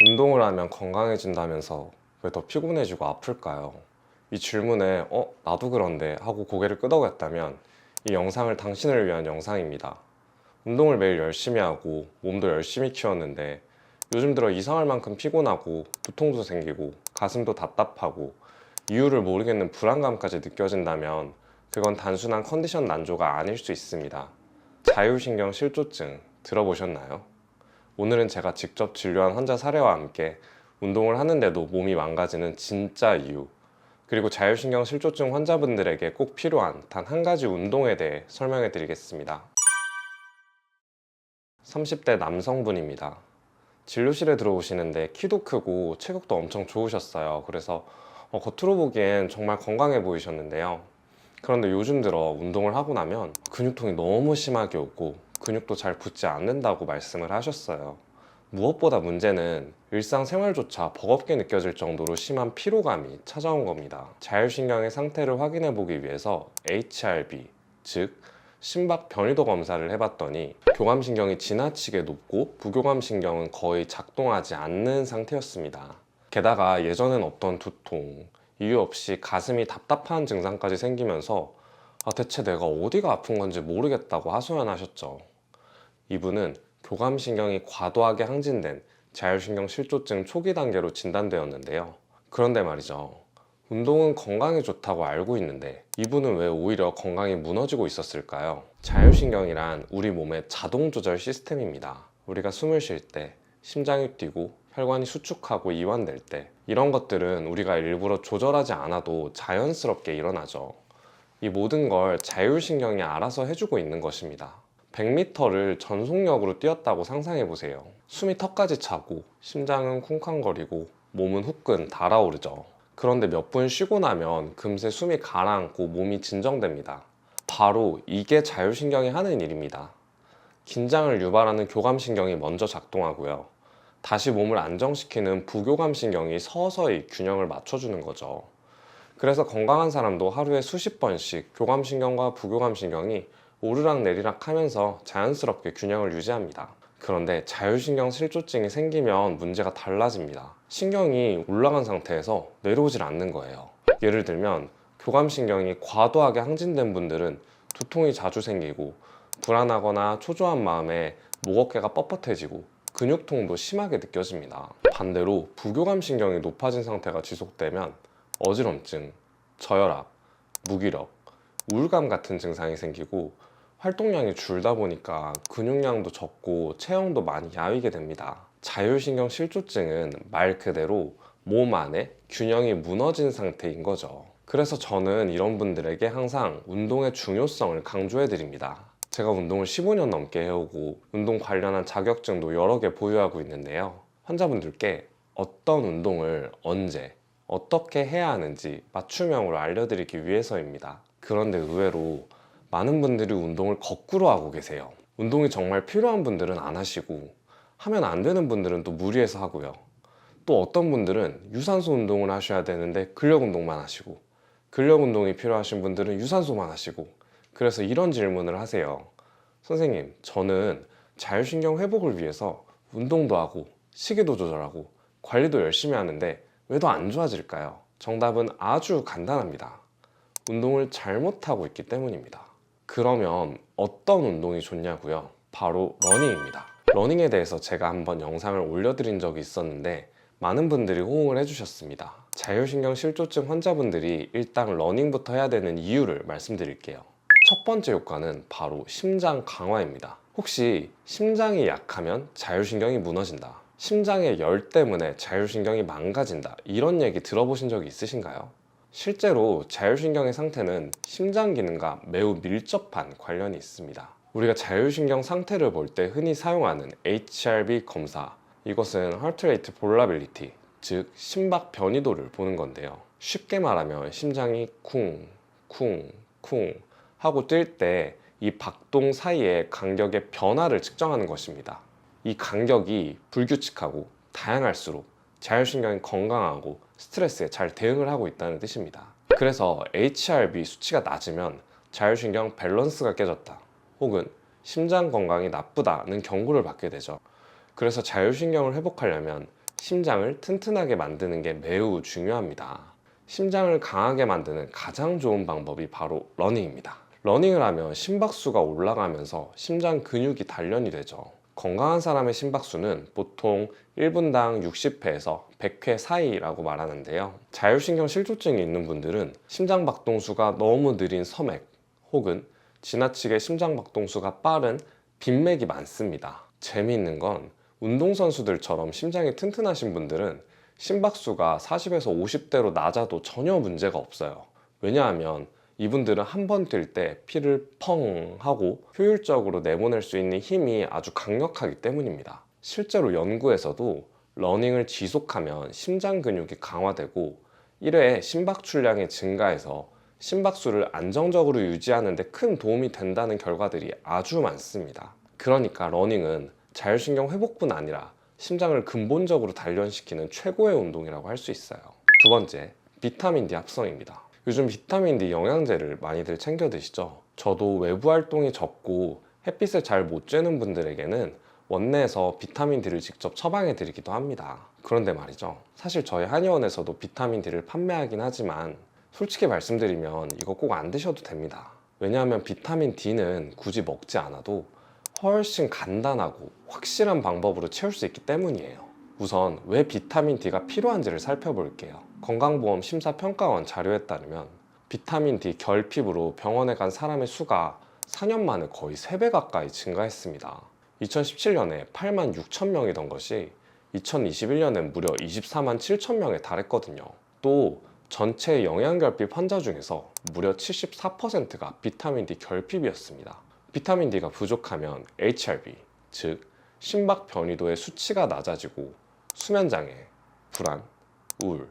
운동을 하면 건강해진다면서 왜 더 피곤해지고 아플까요? 이 질문에 나도 그런데 하고 고개를 끄덕였다면 이 영상을 당신을 위한 영상입니다. 운동을 매일 열심히 하고 몸도 열심히 키웠는데 요즘 들어 이상할 만큼 피곤하고 두통도 생기고 가슴도 답답하고 이유를 모르겠는 불안감까지 느껴진다면 그건 단순한 컨디션 난조가 아닐 수 있습니다. 자율신경 실조증 들어보셨나요? 오늘은 제가 직접 진료한 환자 사례와 함께 운동을 하는데도 몸이 망가지는 진짜 이유, 그리고 자율신경 실조증 환자분들에게 꼭 필요한 단 한 가지 운동에 대해 설명해 드리겠습니다. 30대 남성분입니다. 진료실에 들어오시는데 키도 크고 체격도 엄청 좋으셨어요. 그래서 겉으로 보기엔 정말 건강해 보이셨는데요. 그런데 요즘 들어 운동을 하고 나면 근육통이 너무 심하게 오고 근육도 잘 붙지 않는다고 말씀을 하셨어요. 무엇보다 문제는 일상생활조차 버겁게 느껴질 정도로 심한 피로감이 찾아온 겁니다. 자율신경의 상태를 확인해 보기 위해서 HRB, 즉 심박 변이도 검사를 해봤더니 교감신경이 지나치게 높고 부교감신경은 거의 작동하지 않는 상태였습니다. 게다가 예전엔 없던 두통, 이유 없이 가슴이 답답한 증상까지 생기면서 대체 내가 어디가 아픈 건지 모르겠다고 하소연하셨죠. 이분은 교감신경이 과도하게 항진된 자율신경 실조증 초기 단계로 진단되었는데요. 그런데 말이죠. 운동은 건강에 좋다고 알고 있는데 이분은 왜 오히려 건강이 무너지고 있었을까요? 자율신경이란 우리 몸의 자동 조절 시스템입니다. 우리가 숨을 쉴 때, 심장이 뛰고 혈관이 수축하고 이완될 때 이런 것들은 우리가 일부러 조절하지 않아도 자연스럽게 일어나죠. 이 모든 걸 자율신경이 알아서 해주고 있는 것입니다. 100m를 전속력으로 뛰었다고 상상해 보세요. 숨이 턱까지 차고 심장은 쿵쾅거리고 몸은 후끈 달아오르죠. 그런데 몇 분 쉬고 나면 금세 숨이 가라앉고 몸이 진정됩니다. 바로 이게 자율신경이 하는 일입니다. 긴장을 유발하는 교감신경이 먼저 작동하고요. 다시 몸을 안정시키는 부교감신경이 서서히 균형을 맞춰주는 거죠. 그래서 건강한 사람도 하루에 수십 번씩 교감신경과 부교감신경이 오르락 내리락 하면서 자연스럽게 균형을 유지합니다. 그런데 자율신경 실조증이 생기면 문제가 달라집니다. 신경이 올라간 상태에서 내려오질 않는 거예요. 예를 들면 교감신경이 과도하게 항진된 분들은 두통이 자주 생기고 불안하거나 초조한 마음에 목 어깨가 뻣뻣해지고 근육통도 심하게 느껴집니다. 반대로 부교감신경이 높아진 상태가 지속되면 어지럼증, 저혈압, 무기력, 우울감 같은 증상이 생기고 활동량이 줄다 보니까 근육량도 적고 체형도 많이 야위게 됩니다. 자율신경 실조증은 말 그대로 몸 안에 균형이 무너진 상태인 거죠. 그래서 저는 이런 분들에게 항상 운동의 중요성을 강조해 드립니다. 제가 운동을 15년 넘게 해오고 운동 관련한 자격증도 여러 개 보유하고 있는데요. 환자분들께 어떤 운동을 언제 어떻게 해야 하는지 맞춤형으로 알려드리기 위해서입니다. 그런데 의외로 많은 분들이 운동을 거꾸로 하고 계세요. 운동이 정말 필요한 분들은 안 하시고 하면 안 되는 분들은 또 무리해서 하고요. 또 어떤 분들은 유산소 운동을 하셔야 되는데 근력 운동만 하시고 근력 운동이 필요하신 분들은 유산소만 하시고 그래서 이런 질문을 하세요. 선생님, 저는 자율신경 회복을 위해서 운동도 하고 식이도 조절하고 관리도 열심히 하는데 왜 더 안 좋아질까요? 정답은 아주 간단합니다. 운동을 잘못하고 있기 때문입니다. 그러면 어떤 운동이 좋냐고요? 바로 러닝입니다. 러닝에 대해서 제가 한번 영상을 올려드린 적이 있었는데 많은 분들이 호응을 해주셨습니다. 자율신경 실조증 환자분들이 일단 러닝부터 해야 되는 이유를 말씀드릴게요. 첫 번째 효과는 바로 심장 강화입니다. 혹시 심장이 약하면 자율신경이 무너진다, 심장의 열 때문에 자율신경이 망가진다, 이런 얘기 들어보신 적이 있으신가요? 실제로 자율신경의 상태는 심장 기능과 매우 밀접한 관련이 있습니다. 우리가 자율신경 상태를 볼 때 흔히 사용하는 HRB 검사, 이것은 Heart Rate Variability, 즉 심박 변이도를 보는 건데요. 쉽게 말하면 심장이 쿵, 쿵, 쿵 하고 뛸 때 이 박동 사이의 간격의 변화를 측정하는 것입니다. 이 간격이 불규칙하고 다양할수록 자율신경이 건강하고 스트레스에 잘 대응을 하고 있다는 뜻입니다. 그래서 HRB 수치가 낮으면 자율신경 밸런스가 깨졌다, 혹은 심장 건강이 나쁘다는 경고를 받게 되죠. 그래서 자율신경을 회복하려면 심장을 튼튼하게 만드는 게 매우 중요합니다. 심장을 강하게 만드는 가장 좋은 방법이 바로 러닝입니다. 러닝을 하면 심박수가 올라가면서 심장 근육이 단련이 되죠. 건강한 사람의 심박수는 보통 1분당 60회에서 100회 사이라고 말하는데요. 자율신경 실조증이 있는 분들은 심장박동수가 너무 느린 서맥 혹은 지나치게 심장박동수가 빠른 빈맥이 많습니다. 재미있는 건 운동선수들처럼 심장이 튼튼하신 분들은 심박수가 40에서 50대로 낮아도 전혀 문제가 없어요. 왜냐하면 이분들은 한 번 뛸 때 피를 펑 하고 효율적으로 내보낼 수 있는 힘이 아주 강력하기 때문입니다. 실제로 연구에서도 러닝을 지속하면 심장 근육이 강화되고 1회에 심박출량이 증가해서 심박수를 안정적으로 유지하는 데 큰 도움이 된다는 결과들이 아주 많습니다. 그러니까 러닝은 자율신경 회복뿐 아니라 심장을 근본적으로 단련시키는 최고의 운동이라고 할 수 있어요. 두 번째, 비타민 D 합성입니다. 요즘 비타민 D 영양제를 많이들 챙겨 드시죠? 저도 외부 활동이 적고 햇빛을 잘 못 쬐는 분들에게는 원내에서 비타민 D를 직접 처방해 드리기도 합니다. 그런데 말이죠, 사실 저희 한의원에서도 비타민 D를 판매하긴 하지만 솔직히 말씀드리면 이거 꼭 안 드셔도 됩니다. 왜냐하면 비타민 D는 굳이 먹지 않아도 훨씬 간단하고 확실한 방법으로 채울 수 있기 때문이에요. 우선 왜 비타민 D가 필요한지를 살펴볼게요. 건강보험 심사평가원 자료에 따르면 비타민 D 결핍으로 병원에 간 사람의 수가 4년 만에 거의 3배 가까이 증가했습니다. 2017년에 8만 6천 명이던 것이 2021년엔 무려 24만 7천 명에 달했거든요. 또 전체 영양결핍 환자 중에서 무려 74%가 비타민 D 결핍이었습니다. 비타민 D가 부족하면 HRV, 즉 심박 변이도의 수치가 낮아지고 수면장애, 불안, 우울,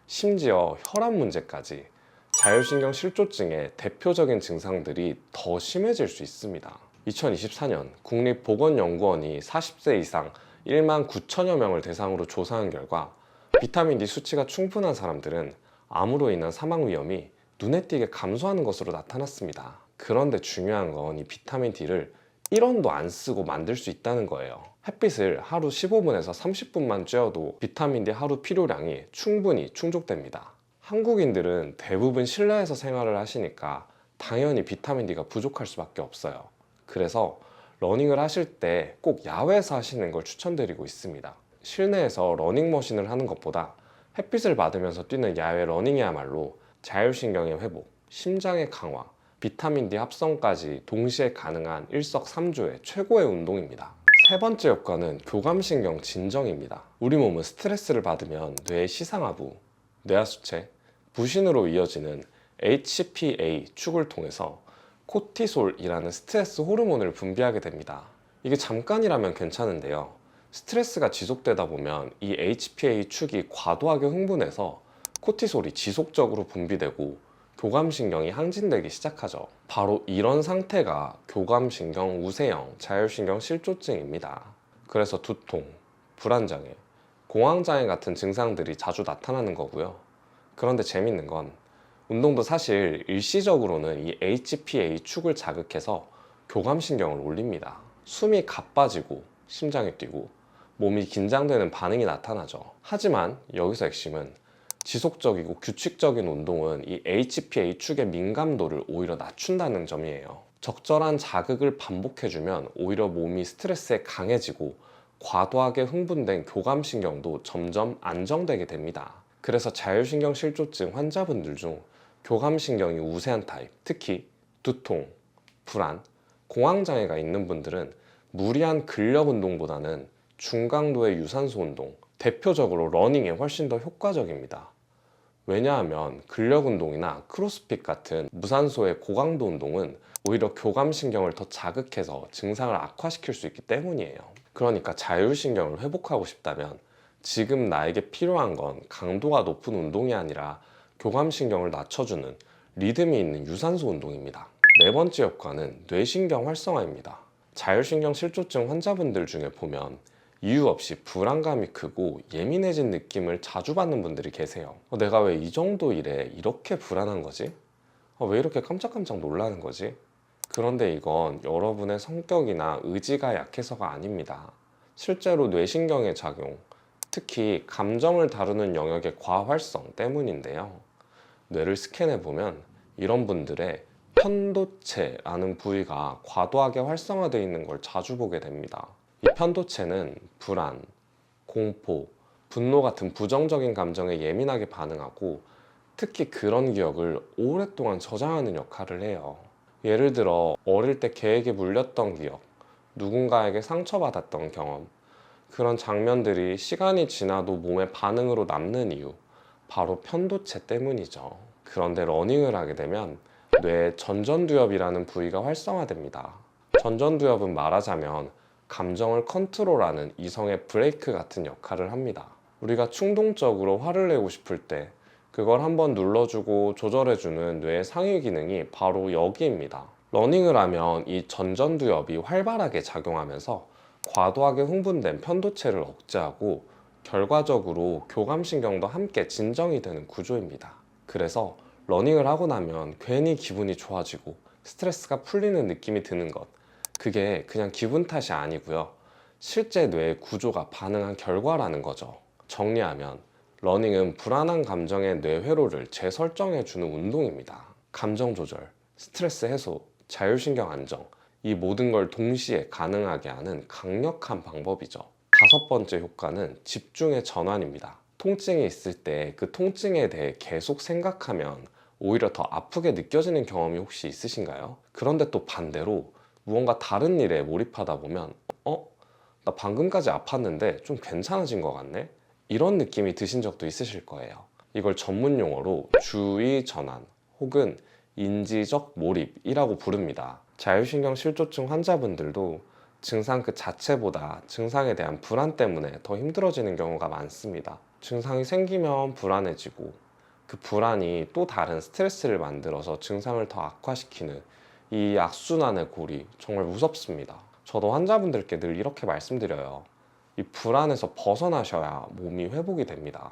심지어 혈압 문제까지 자율신경 실조증의 대표적인 증상들이 더 심해질 수 있습니다. 2024년 국립보건연구원이 40세 이상 1만 9천여 명을 대상으로 조사한 결과 비타민 D 수치가 충분한 사람들은 암으로 인한 사망 위험이 눈에 띄게 감소하는 것으로 나타났습니다. 그런데 중요한 건 이 비타민 D를 1원도 안 쓰고 만들 수 있다는 거예요. 햇빛을 하루 15분에서 30분만 쬐어도 비타민 D 하루 필요량이 충분히 충족됩니다. 한국인들은 대부분 실내에서 생활을 하시니까 당연히 비타민 D가 부족할 수밖에 없어요. 그래서 러닝을 하실 때 꼭 야외에서 하시는 걸 추천드리고 있습니다. 실내에서 러닝머신을 하는 것보다 햇빛을 받으면서 뛰는 야외 러닝이야말로 자율신경의 회복, 심장의 강화, 비타민 D 합성까지 동시에 가능한 일석삼조의 최고의 운동입니다. 세 번째 효과는 교감신경 진정입니다. 우리 몸은 스트레스를 받으면 뇌의 시상하부, 뇌하수체, 부신으로 이어지는 HPA 축을 통해서 코티솔이라는 스트레스 호르몬을 분비하게 됩니다. 이게 잠깐이라면 괜찮은데요. 스트레스가 지속되다 보면 이 HPA 축이 과도하게 흥분해서 코티솔이 지속적으로 분비되고 교감신경이 항진되기 시작하죠. 바로 이런 상태가 교감신경 우세형 자율신경 실조증입니다. 그래서 두통, 불안장애, 공황장애 같은 증상들이 자주 나타나는 거고요. 그런데 재밌는 건 운동도 사실 일시적으로는 이 HPA 축을 자극해서 교감신경을 올립니다. 숨이 가빠지고 심장이 뛰고 몸이 긴장되는 반응이 나타나죠. 하지만 여기서 핵심은 지속적이고 규칙적인 운동은 이 HPA 축의 민감도를 오히려 낮춘다는 점이에요. 적절한 자극을 반복해주면 오히려 몸이 스트레스에 강해지고 과도하게 흥분된 교감신경도 점점 안정되게 됩니다. 그래서 자율신경 실조증 환자분들 중 교감신경이 우세한 타입, 특히 두통, 불안, 공황장애가 있는 분들은 무리한 근력 운동보다는 중강도의 유산소 운동, 대표적으로 러닝에 훨씬 더 효과적입니다. 왜냐하면 근력 운동이나 크로스핏 같은 무산소의 고강도 운동은 오히려 교감신경을 더 자극해서 증상을 악화시킬 수 있기 때문이에요. 그러니까 자율신경을 회복하고 싶다면 지금 나에게 필요한 건 강도가 높은 운동이 아니라 교감신경을 낮춰주는 리듬이 있는 유산소 운동입니다. 네 번째 효과는 뇌신경 활성화입니다. 자율신경 실조증 환자분들 중에 보면 이유 없이 불안감이 크고 예민해진 느낌을 자주 받는 분들이 계세요. 내가 왜 이 정도 일에 이렇게 불안한 거지? 왜 이렇게 깜짝깜짝 놀라는 거지? 그런데 이건 여러분의 성격이나 의지가 약해서가 아닙니다. 실제로 뇌신경의 작용, 특히 감정을 다루는 영역의 과활성 때문인데요. 뇌를 스캔해보면 이런 분들의 편도체라는 부위가 과도하게 활성화되어 있는 걸 자주 보게 됩니다. 이 편도체는 불안, 공포, 분노 같은 부정적인 감정에 예민하게 반응하고 특히 그런 기억을 오랫동안 저장하는 역할을 해요. 예를 들어 어릴 때 개에게 물렸던 기억, 누군가에게 상처받았던 경험, 그런 장면들이 시간이 지나도 몸의 반응으로 남는 이유, 바로 편도체 때문이죠. 그런데 러닝을 하게 되면 뇌의 전전두엽이라는 부위가 활성화됩니다. 전전두엽은 말하자면 감정을 컨트롤하는 이성의 브레이크 같은 역할을 합니다. 우리가 충동적으로 화를 내고 싶을 때 그걸 한번 눌러주고 조절해주는 뇌의 상위 기능이 바로 여기입니다. 러닝을 하면 이 전전두엽이 활발하게 작용하면서 과도하게 흥분된 편도체를 억제하고 결과적으로 교감신경도 함께 진정이 되는 구조입니다. 그래서 러닝을 하고 나면 괜히 기분이 좋아지고 스트레스가 풀리는 느낌이 드는 것, 그게 그냥 기분 탓이 아니고요. 실제 뇌의 구조가 반응한 결과라는 거죠. 정리하면 러닝은 불안한 감정의 뇌 회로를 재설정해주는 운동입니다. 감정 조절, 스트레스 해소, 자율신경 안정, 이 모든 걸 동시에 가능하게 하는 강력한 방법이죠. 다섯 번째 효과는 집중의 전환입니다. 통증이 있을 때 그 통증에 대해 계속 생각하면 오히려 더 아프게 느껴지는 경험이 혹시 있으신가요? 그런데 또 반대로 무언가 다른 일에 몰입하다 보면 나 방금까지 아팠는데 좀 괜찮아진 것 같네? 이런 느낌이 드신 적도 있으실 거예요. 이걸 전문 용어로 주의 전환 혹은 인지적 몰입이라고 부릅니다. 자율신경 실조증 환자분들도 증상 그 자체보다 증상에 대한 불안 때문에 더 힘들어지는 경우가 많습니다. 증상이 생기면 불안해지고 그 불안이 또 다른 스트레스를 만들어서 증상을 더 악화시키는 이 악순환의 고리, 정말 무섭습니다. 저도 환자분들께 늘 이렇게 말씀드려요. 이 불안에서 벗어나셔야 몸이 회복이 됩니다.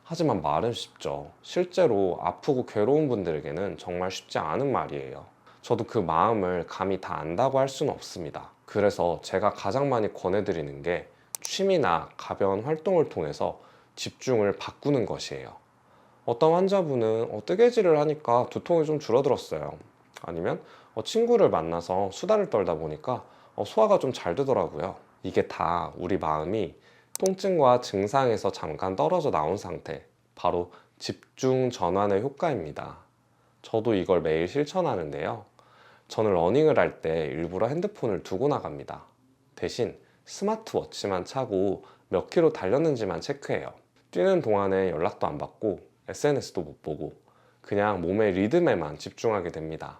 하지만 말은 쉽죠. 실제로 아프고 괴로운 분들에게는 정말 쉽지 않은 말이에요. 저도 그 마음을 감히 다 안다고 할 수는 없습니다. 그래서 제가 가장 많이 권해드리는 게 취미나 가벼운 활동을 통해서 집중을 바꾸는 것이에요. 어떤 환자분은 뜨개질을 하니까 두통이 좀 줄어들었어요. 아니면 친구를 만나서 수다를 떨다 보니까 소화가 좀 잘 되더라고요. 이게 다 우리 마음이 통증과 증상에서 잠깐 떨어져 나온 상태, 바로 집중 전환의 효과입니다. 저도 이걸 매일 실천하는데요. 저는 러닝을 할 때 일부러 핸드폰을 두고 나갑니다. 대신 스마트워치만 차고 몇 킬로 달렸는지만 체크해요. 뛰는 동안에 연락도 안 받고 SNS도 못 보고 그냥 몸의 리듬에만 집중하게 됩니다.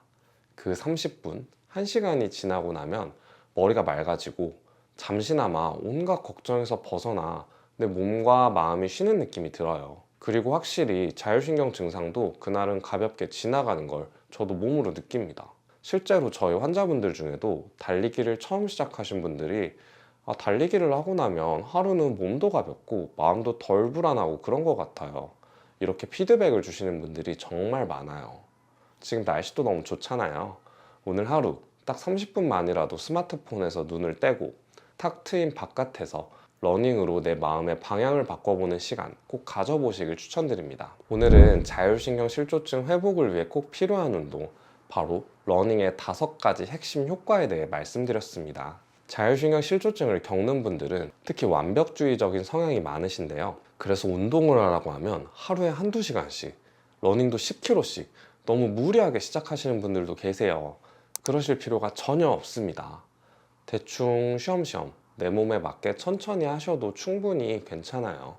그 30분, 1시간이 지나고 나면 머리가 맑아지고 잠시나마 온갖 걱정에서 벗어나 내 몸과 마음이 쉬는 느낌이 들어요. 그리고 확실히 자율신경 증상도 그날은 가볍게 지나가는 걸 저도 몸으로 느낍니다. 실제로 저희 환자분들 중에도 달리기를 처음 시작하신 분들이 달리기를 하고 나면 하루는 몸도 가볍고 마음도 덜 불안하고 그런 것 같아요. 이렇게 피드백을 주시는 분들이 정말 많아요. 지금 날씨도 너무 좋잖아요. 오늘 하루 딱 30분만이라도 스마트폰에서 눈을 떼고 탁 트인 바깥에서 러닝으로 내 마음의 방향을 바꿔보는 시간 꼭 가져보시길 추천드립니다. 오늘은 자율신경 실조증 회복을 위해 꼭 필요한 운동, 바로 러닝의 5가지 핵심 효과에 대해 말씀드렸습니다. 자율신경 실조증을 겪는 분들은 특히 완벽주의적인 성향이 많으신데요. 그래서 운동을 하라고 하면 하루에 한두 시간씩, 러닝도 10km씩 너무 무리하게 시작하시는 분들도 계세요. 그러실 필요가 전혀 없습니다. 대충 쉬엄쉬엄 내 몸에 맞게 천천히 하셔도 충분히 괜찮아요.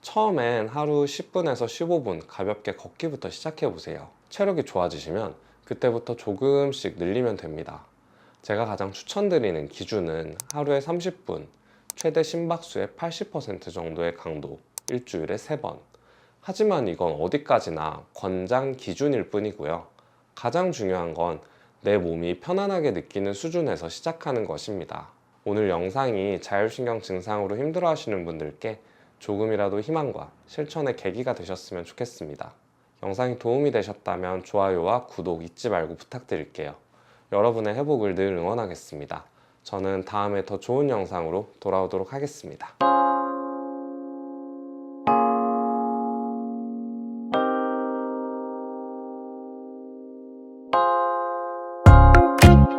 처음엔 하루 10분에서 15분 가볍게 걷기부터 시작해보세요. 체력이 좋아지시면 그때부터 조금씩 늘리면 됩니다. 제가 가장 추천드리는 기준은 하루에 30분, 최대 심박수의 80% 정도의 강도, 일주일에 3번. 하지만 이건 어디까지나 권장 기준일 뿐이고요. 가장 중요한 건 내 몸이 편안하게 느끼는 수준에서 시작하는 것입니다. 오늘 영상이 자율신경 증상으로 힘들어하시는 분들께 조금이라도 희망과 실천의 계기가 되셨으면 좋겠습니다. 영상이 도움이 되셨다면 좋아요와 구독 잊지 말고 부탁드릴게요. 여러분의 회복을 늘 응원하겠습니다. 저는 다음에 더 좋은 영상으로 돌아오도록 하겠습니다.